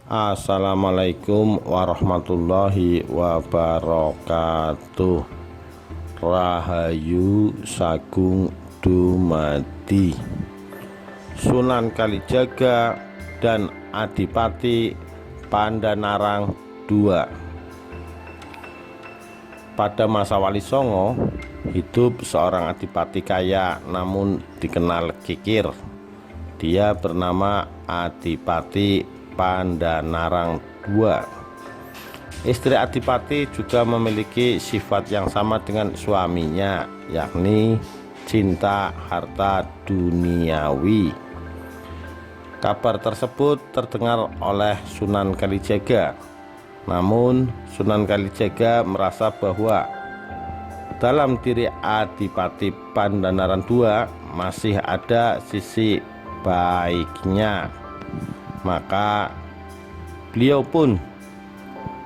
Assalamualaikum warahmatullahi wabarakatuh. Rahayu Sagung Dumadi. Sunan Kalijaga dan Adipati Pandanarang II. Pada masa Wali Songo hidup seorang adipati kaya namun dikenal kikir. Dia bernama Adipati Pandanarang II. Istri Adipati juga memiliki sifat yang sama dengan suaminya, yakni cinta harta duniawi. Kabar tersebut terdengar oleh Sunan Kalijaga. Namun Sunan Kalijaga merasa bahwa dalam diri Adipati Pandanarang II masih ada sisi baiknya. Maka beliau pun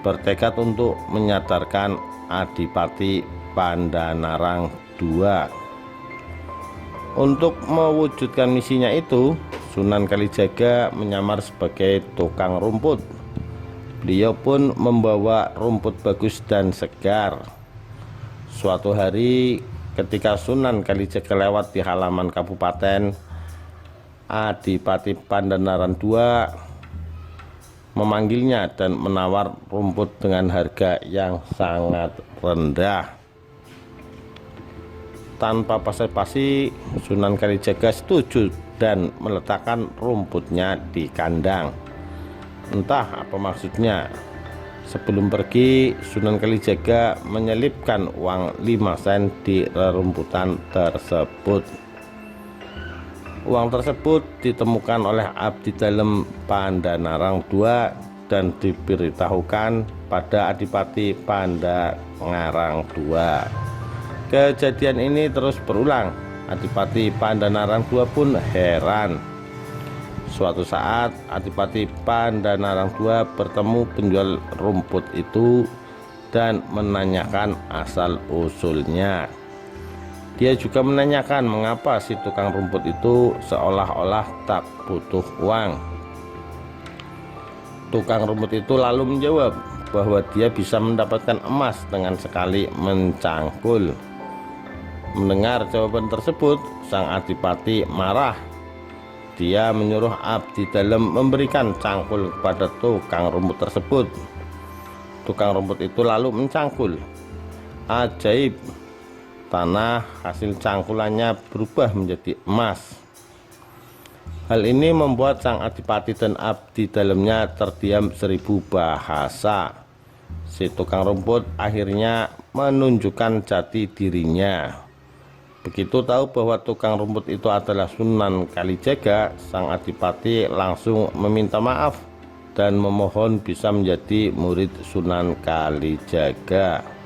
bertekad untuk menyadarkan Adipati Pandanarang II. Untuk mewujudkan misinya itu, Sunan Kalijaga menyamar sebagai tukang rumput. Beliau pun membawa rumput bagus dan segar. Suatu hari ketika Sunan Kalijaga lewat di halaman kabupaten, Adipati Pandanarang II memanggilnya dan menawar rumput dengan harga yang sangat rendah. Tanpa basa-basi, Sunan Kalijaga setuju dan meletakkan rumputnya di kandang. Entah apa maksudnya. Sebelum pergi, Sunan Kalijaga menyelipkan uang 5 sen di rerumputan tersebut. Uang tersebut ditemukan oleh abdi dalem Pandanarang II dan diberitahukan pada Adipati Pandanarang II. Kejadian ini terus berulang. Adipati Pandanarang II pun heran. Suatu saat Adipati Pandanarang II bertemu penjual rumput itu dan menanyakan asal-usulnya. Dia juga menanyakan mengapa si tukang rumput itu seolah-olah tak butuh uang. Tukang rumput itu lalu menjawab bahwa dia bisa mendapatkan emas dengan sekali mencangkul. Mendengar jawaban tersebut, sang Adipati marah. Dia menyuruh abdi dalem memberikan cangkul kepada tukang rumput tersebut. Tukang rumput itu lalu mencangkul. Ajaib! Tanah hasil cangkulannya berubah menjadi emas. Hal ini membuat sang adipati dan abdi dalamnya terdiam 1000 bahasa. Si tukang rumput akhirnya menunjukkan jati dirinya. Begitu tahu bahwa tukang rumput itu adalah Sunan Kalijaga, sang adipati langsung meminta maaf dan memohon bisa menjadi murid Sunan Kalijaga.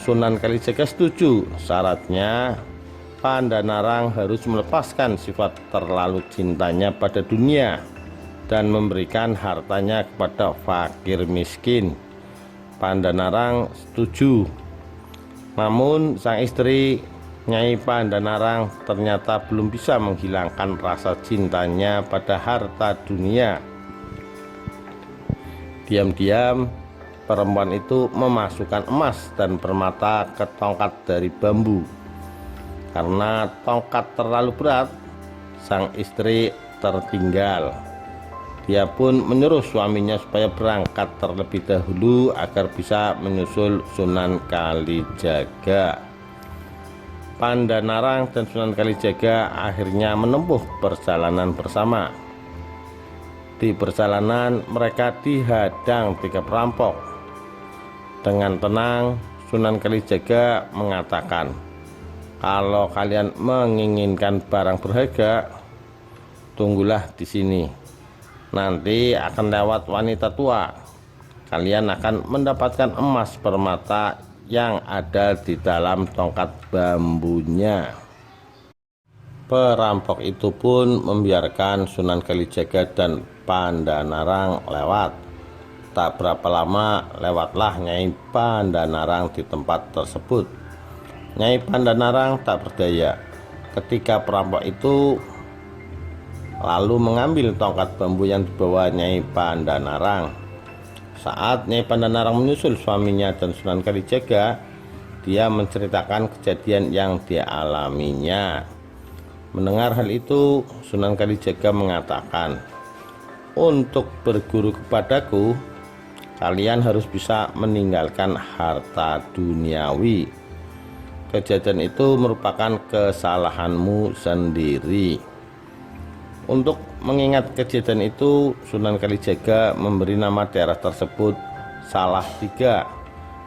Sunan Kalijaga setuju, syaratnya Pandanarang harus melepaskan sifat terlalu cintanya pada dunia dan memberikan hartanya kepada fakir miskin. Pandanarang setuju. Namun sang istri Nyai Pandanarang ternyata belum bisa menghilangkan rasa cintanya pada harta dunia. Diam-diam perempuan itu memasukkan emas dan permata ke tongkat dari bambu. Karena tongkat terlalu berat, sang istri tertinggal. Dia pun menyuruh suaminya supaya berangkat terlebih dahulu agar bisa menyusul Sunan Kalijaga. Pandanarang dan Sunan Kalijaga akhirnya menempuh perjalanan bersama. Di perjalanan mereka dihadang 3 perampok. Dengan tenang, Sunan Kalijaga mengatakan, "Kalau kalian menginginkan barang berharga, tunggulah di sini. Nanti akan lewat wanita tua. Kalian akan mendapatkan emas permata yang ada di dalam tongkat bambunya." Perampok itu pun membiarkan Sunan Kalijaga dan Pandanarang lewat. Tak berapa lama lewatlah Nyai Pandanarang di tempat tersebut. Nyai Pandanarang tak berdaya ketika perampok itu lalu mengambil tongkat bambu yang dibawa Nyai Pandanarang. Saat Nyai Pandanarang menyusul suaminya dan Sunan Kalijaga, dia menceritakan kejadian yang dialaminya. Mendengar hal itu, Sunan Kalijaga mengatakan, "Untuk berguru kepadaku, kalian harus bisa meninggalkan harta duniawi. Kejadian itu merupakan kesalahanmu sendiri." Untuk mengingat kejadian itu, Sunan Kalijaga memberi nama daerah tersebut Salatiga.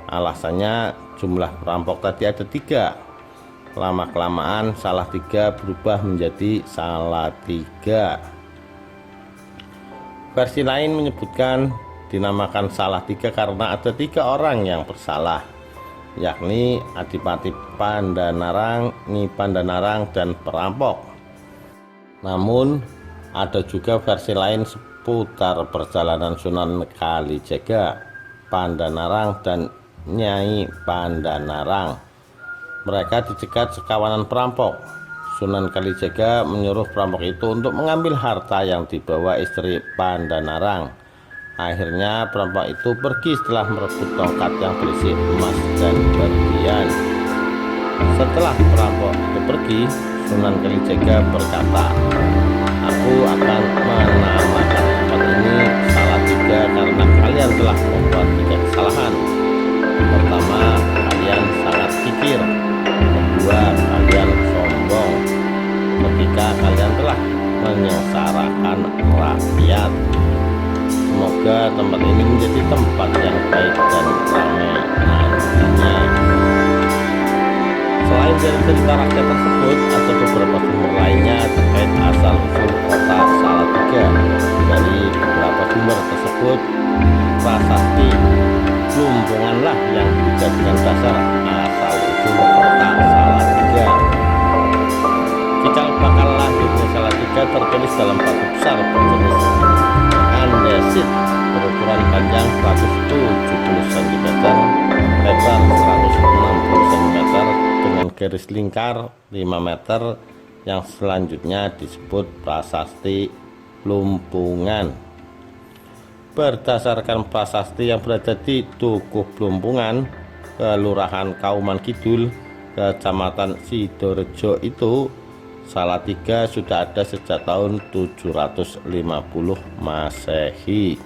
Alasannya jumlah perampok tadi ada 3. Lama-kelamaan Salatiga berubah menjadi Salatiga. Versi lain menyebutkan dinamakan Salatiga karena ada 3 orang yang bersalah, yakni Adipati Pandanarang, Nyi Pandanarang, dan perampok. Namun ada juga versi lain seputar perjalanan Sunan Kalijaga, Pandanarang, dan Nyai Pandanarang. Mereka dicegat sekawanan perampok. Sunan Kalijaga menyuruh perampok itu untuk mengambil harta yang dibawa istri Pandanarang. Akhirnya perampok itu pergi setelah merebut tongkat yang berisi emas dan berlian. Setelah perampok itu pergi, Sunan Kalijaga berkata, "Aku akan menamakan tempat ini Salatiga karena kalian telah membuat 3 kesalahan. Pertama, kalian sangat kikir. Kedua, kalian sombong. Ketiga, kalian telah menyengsarakan rakyat. Semoga tempat ini menjadi tempat yang baik dan ramai nantinya." Selain dari cerita rakyat tersebut, ada beberapa sumber lainnya terkait asal-usul kota Salatiga. Dari beberapa sumber tersebut, prasasti Plumpunganlah yang dijadikan dasar asal-usul kota Salatiga. Cikal bakal lahirnya Salatiga tertulis dalam batu besar berjenis andesit berukuran panjang 170 cm, lebar 160 cm, dengan garis lingkar 5 meter yang selanjutnya disebut prasasti Plumpungan. Berdasarkan prasasti yang berada di Tugu Plumpungan, Kelurahan Kauman Kidul, Kecamatan Sidorejo itu, Salatiga sudah ada sejak tahun 750 Masehi.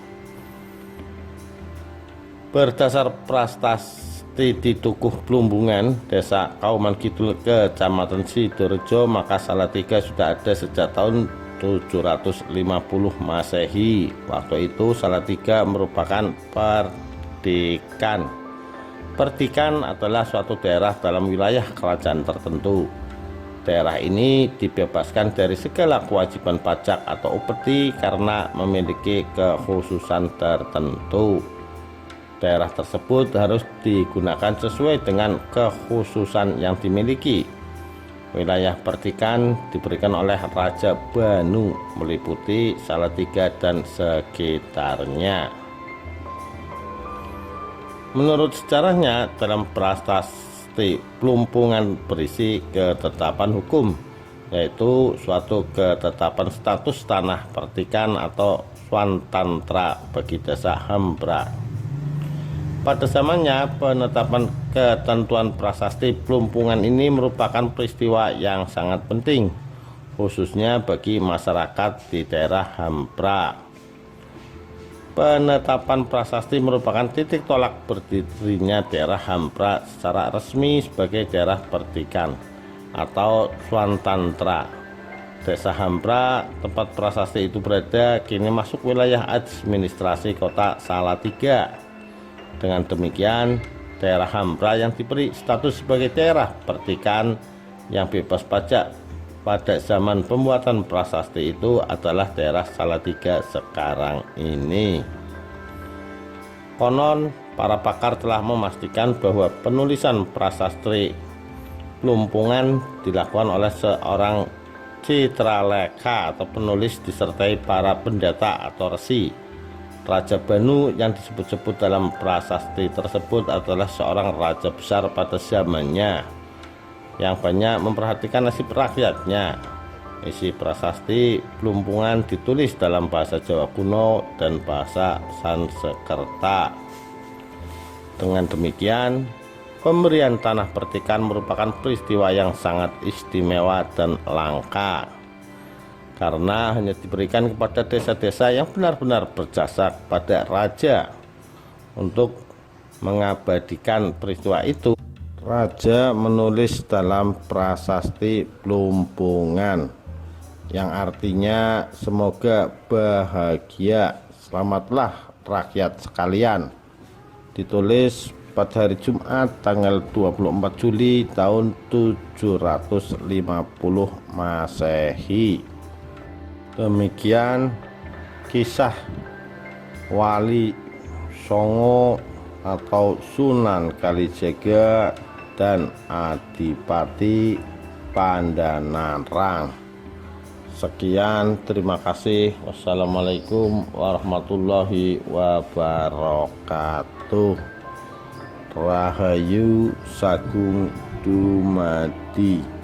Berdasar prasasti di Tugu Plumpungan, Desa Kauman Kidul, Kecamatan Sidorejo, maka Salatiga sudah ada sejak tahun 750 Masehi. Waktu itu Salatiga merupakan perdikan. Perdikan adalah suatu daerah dalam wilayah kerajaan tertentu. Daerah ini dibebaskan dari segala kewajiban pajak atau upeti karena memiliki kekhususan tertentu. Daerah tersebut harus digunakan sesuai dengan kekhususan yang dimiliki. Wilayah perdikan diberikan oleh Raja Banu, meliputi Salatiga dan sekitarnya. Menurut sejarahnya, dalam prasasti Plumpungan berisi ketetapan hukum, yaitu suatu ketetapan status tanah perdikan atau swantantra bagi desa Hambra. Pada zamannya, penetapan ketentuan prasasti Plumpungan ini merupakan peristiwa yang sangat penting, khususnya bagi masyarakat di daerah Hambra. Penetapan prasasti merupakan titik tolak berdirinya daerah Hambra secara resmi sebagai daerah perdikan atau swantantra. Desa Hambra, tempat prasasti itu berada, kini masuk wilayah administrasi kota Salatiga. Dengan demikian, daerah Hambra yang diberi status sebagai daerah perdikan yang bebas pajak pada zaman pembuatan prasasti itu adalah daerah Salatiga sekarang ini. Konon, para pakar telah memastikan bahwa penulisan prasasti Plumpungan dilakukan oleh seorang citralekha atau penulis disertai para pendeta atau resi. Raja Banu yang disebut-sebut dalam prasasti tersebut adalah seorang raja besar pada zamannya yang banyak memperhatikan nasib rakyatnya. Isi prasasti Plumpungan ditulis dalam bahasa Jawa kuno dan bahasa Sanskerta. Dengan demikian, pemberian tanah pertikan merupakan peristiwa yang sangat istimewa dan langka, karena hanya diberikan kepada desa-desa yang benar-benar berjasa kepada raja untuk mengabadikan peristiwa itu. Raja menulis dalam prasasti Plumpungan yang artinya semoga bahagia, selamatlah rakyat sekalian. Ditulis pada hari Jumat tanggal 24 Juli tahun 750 Masehi. Demikian kisah Wali Songo atau Sunan Kalijaga dan Adipati Pandanarang. Sekian, terima kasih. Wassalamualaikum warahmatullahi wabarakatuh. Rahayu Sagung Dumadi.